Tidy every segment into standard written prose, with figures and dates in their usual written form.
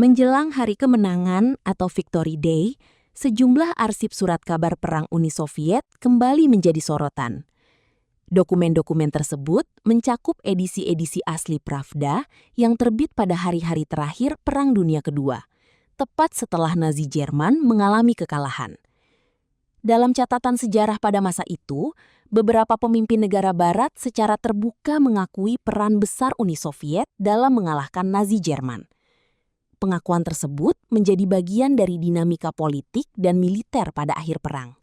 Menjelang Hari Kemenangan atau Victory Day, sejumlah arsip surat kabar Perang Uni Soviet kembali menjadi sorotan. Dokumen-dokumen tersebut mencakup edisi-edisi asli Pravda yang terbit pada hari-hari terakhir Perang Dunia Kedua, tepat setelah Nazi Jerman mengalami kekalahan. Dalam catatan sejarah pada masa itu, beberapa pemimpin negara barat secara terbuka mengakui peran besar Uni Soviet dalam mengalahkan Nazi Jerman. Pengakuan tersebut menjadi bagian dari dinamika politik dan militer pada akhir perang.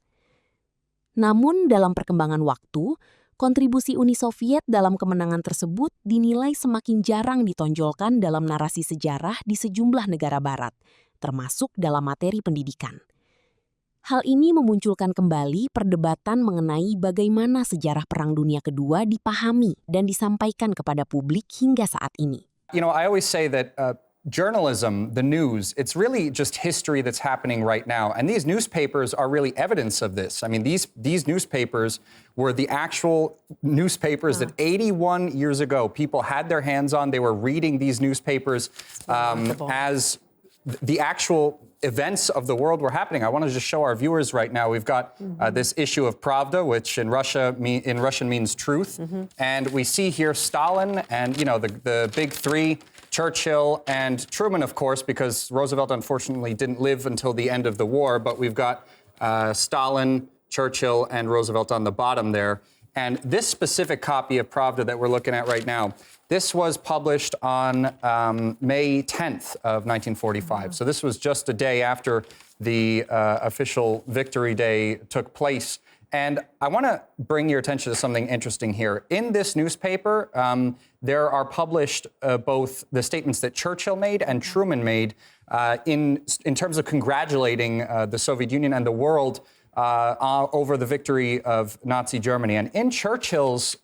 Namun dalam perkembangan waktu, kontribusi Uni Soviet dalam kemenangan tersebut dinilai semakin jarang ditonjolkan dalam narasi sejarah di sejumlah negara barat, termasuk dalam materi pendidikan. Hal ini memunculkan kembali perdebatan mengenai bagaimana sejarah Perang Dunia Kedua dipahami dan disampaikan kepada publik hingga saat ini. You know, I always say that journalism, the news, it's really just history that's happening right now. And these newspapers are really evidence of this. I mean, these newspapers were the actual newspapers that 81 years ago people had their hands on. They were reading these newspapers as the actual events of the world were happening. I want to just show our viewers right now. We've got this issue of Pravda, which in Russian means truth. And we see here Stalin and, you know, the big three, Churchill and Truman, of course, because Roosevelt unfortunately didn't live until the end of the war. But we've got Stalin, Churchill, and Roosevelt on the bottom there. And this specific copy of Pravda that we're looking at right now, this was published on May 10th of 1945. So this was just a day after the official Victory Day took place. And I want to bring your attention to something interesting here. In this newspaper, there are published both the statements that Churchill made and Truman made in terms of congratulating the Soviet Union and the world over the victory of Nazi Germany. And in Churchill's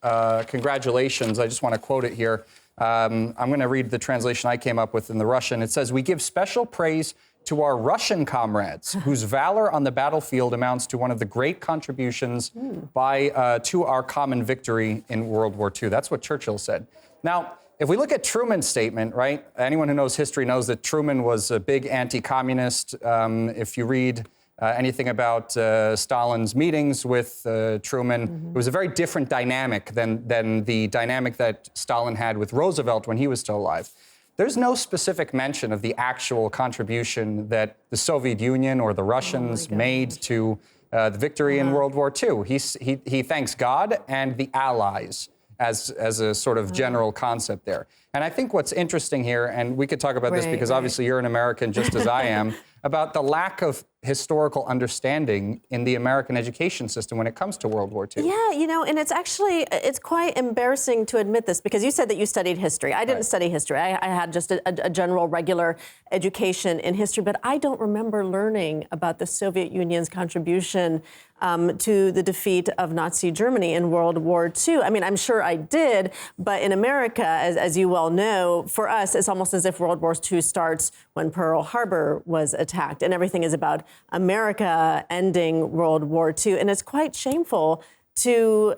congratulations, I just want to quote it here. I'm going to read the translation I came up with in the Russian. It says, "We give special praise to our Russian comrades, whose valor on the battlefield amounts to one of the great contributions to our common victory in World War II." That's what Churchill said. Now, if we look at Truman's statement, right, anyone who knows history knows that Truman was a big anti-communist. If you read anything about Stalin's meetings with Truman, it was a very different dynamic than the dynamic that Stalin had with Roosevelt when he was still alive. There's no specific mention of the actual contribution that the Soviet Union or the Russians made to the victory in World War II. He thanks God and the Allies as a sort of general concept there. And I think what's interesting here, and we could talk about this because obviously you're an American just as I am, about the lack of historical understanding in the American education system when it comes to World War II. Yeah, you know, and it's quite embarrassing to admit this because you said that you studied history. I didn't study history. I had just a general regular education in history, but I don't remember learning about the Soviet Union's contribution to the defeat of Nazi Germany in World War II. I mean, I'm sure I did, but in America, as you well know, for us, it's almost as if World War II starts when Pearl Harbor was attacked, and everything is about America ending World War II. And it's quite shameful to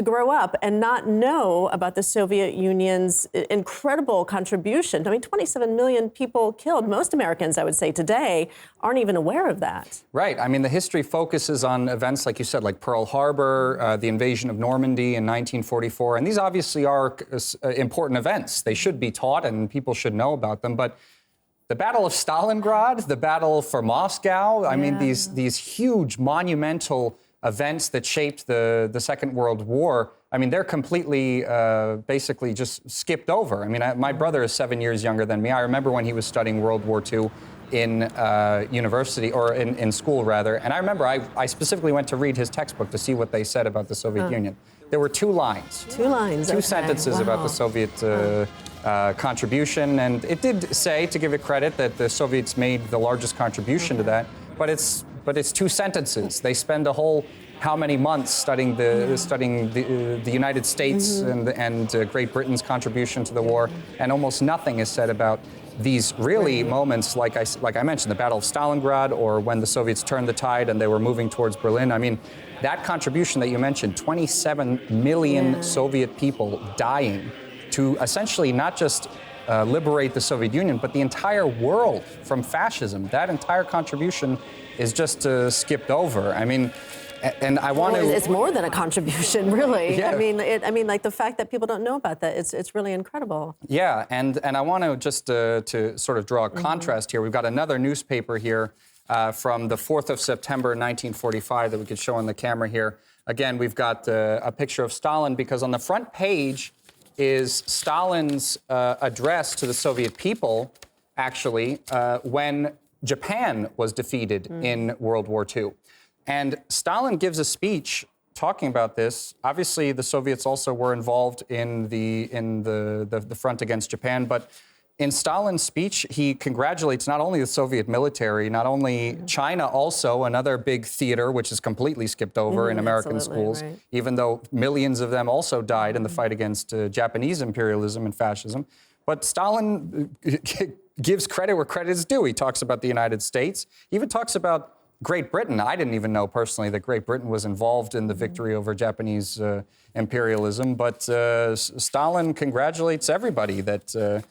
grow up and not know about the Soviet Union's incredible contribution. I mean, 27 million people killed. Most Americans, I would say today, aren't even aware of that. Right. I mean, the history focuses on events, like you said, like Pearl Harbor, the invasion of Normandy in 1944. And these obviously are important events. They should be taught and people should know about them. But the Battle of Stalingrad, the Battle for Moscow, I mean, these huge monumental events that shaped the Second World War, I mean, they're completely, basically just skipped over. I mean, my brother is 7 years younger than me. I remember when he was studying World War II in university, or in school, rather. And I remember I specifically went to read his textbook to see what they said about the Soviet Union. There were two lines. Two sentences about the Soviet contribution. And it did say, to give it credit, that the Soviets made the largest contribution to that. But it's two sentences. They spend a whole how many months studying the United States and Great Britain's contribution to the war, and almost nothing is said about these really moments, like I mentioned, the Battle of Stalingrad, or when the Soviets turned the tide and they were moving towards Berlin. I mean, that contribution that you mentioned, 27 million Soviet people dying to essentially not just liberate the Soviet Union, but the entire world from fascism. That entire contribution is just skipped over. I mean, and I want to. It's more than a contribution, really. Yeah. I mean, like the fact that people don't know about that, it's really incredible. Yeah, and I want to just to sort of draw a contrast here. We've got another newspaper here from the 4th of September, 1945, that we could show on the camera here. Again, we've got a picture of Stalin because on the front page is Stalin's address to the Soviet people, actually, when Japan was defeated in World War II. And Stalin gives a speech talking about this. Obviously, the Soviets also were involved in the front against Japan, but in Stalin's speech, he congratulates not only the Soviet military, not only China, also another big theater, which is completely skipped over in American schools, right. even though millions of them also died in the fight against Japanese imperialism and fascism. But Stalin gives credit where credit is due. He talks about the United States. He even talks about Great Britain. I didn't even know personally that Great Britain was involved in the victory over Japanese imperialism, but Stalin congratulates everybody that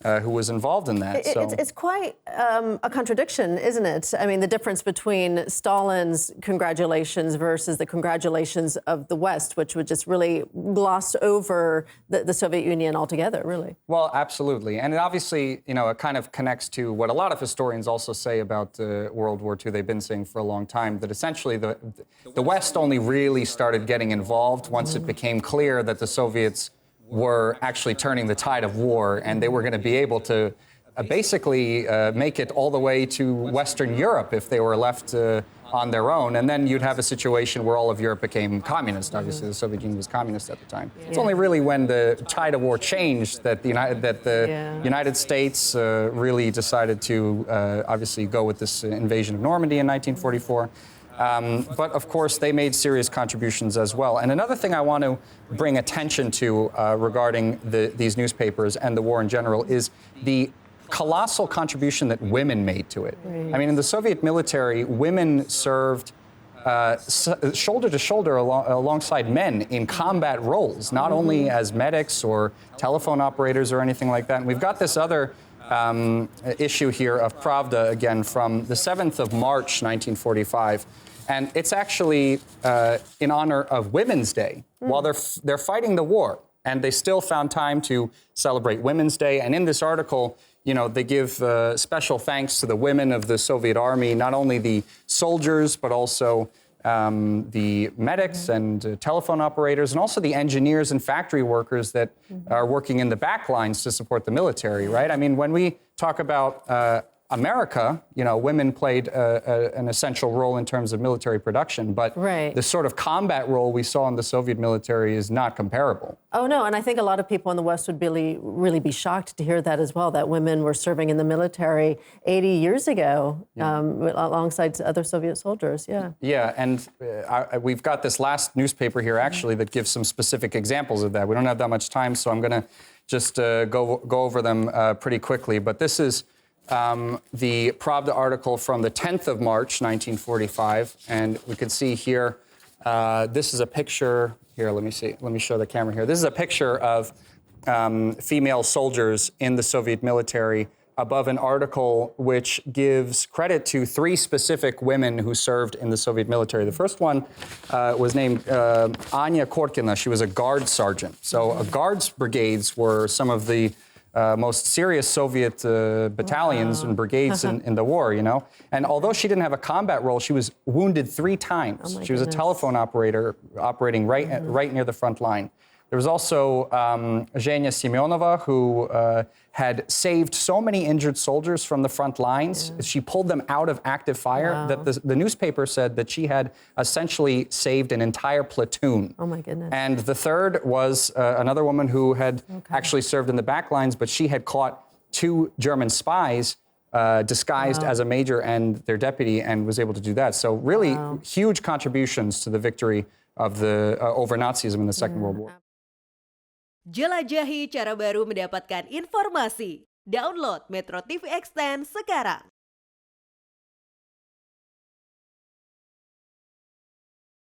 who was involved in that. It's quite a contradiction, isn't it? I mean, the difference between Stalin's congratulations versus the congratulations of the West, which would just really gloss over the Soviet Union altogether, really. Well, absolutely. And it obviously, you know, it kind of connects to what a lot of historians also say about World War II. They've been saying for a long time that essentially the West only really started getting involved once it became clear that the Soviets were actually turning the tide of war, and they were going to be able to basically make it all the way to Western Europe if they were left on their own. And then you'd have a situation where all of Europe became communist. Obviously, the Soviet Union was communist at the time. It's only really when the tide of war changed that the United States really decided to obviously go with this invasion of Normandy in 1944. But of course, they made serious contributions as well. And another thing I want to bring attention to regarding these newspapers and the war in general is the colossal contribution that women made to it. Right. I mean, in the Soviet military, women served shoulder to shoulder alongside men in combat roles, not only as medics or telephone operators or anything like that. And we've got this other issue here of Pravda, again, from the 7th of March, 1945. And it's actually in honor of Women's Day. While they're fighting the war, and they still found time to celebrate Women's Day. And in this article, you know, they give special thanks to the women of the Soviet Army, not only the soldiers, but also the medics and telephone operators, and also the engineers and factory workers that are working in the back lines to support the military, right? I mean, when we talk about America, you know, women played an essential role in terms of military production, but the sort of combat role we saw in the Soviet military is not comparable. Oh, no, and I think a lot of people in the West would really be shocked to hear that as well, that women were serving in the military 80 years ago alongside other Soviet soldiers, Yeah, and we've got this last newspaper here, actually, that gives some specific examples of that. We don't have that much time, so I'm going to just go over them pretty quickly, but this is the Pravda article from the 10th of March, 1945, and we can see here, this is a picture, here, let me show the camera here. This is a picture of female soldiers in the Soviet military above an article which gives credit to 3 specific women who served in the Soviet military. The first one was named Anya Korkina. She was a guard sergeant. So guards brigades were some of the most serious Soviet battalions and brigades in the war, you know. And although she didn't have a combat role, she was wounded 3 times. She was a telephone operator operating right near the front line. There was also Zhenya Semyonova, who had saved so many injured soldiers from the front lines. She pulled them out of active fire that the newspaper said that she had essentially saved an entire platoon. Oh, my goodness. And the third was another woman who had actually served in the back lines, but she had caught 2 German spies disguised as a major and their deputy and was able to do that. So really huge contributions to the victory of the over Nazism in the Second World War. Jelajahi cara baru mendapatkan informasi. Download MetroTV Extend sekarang.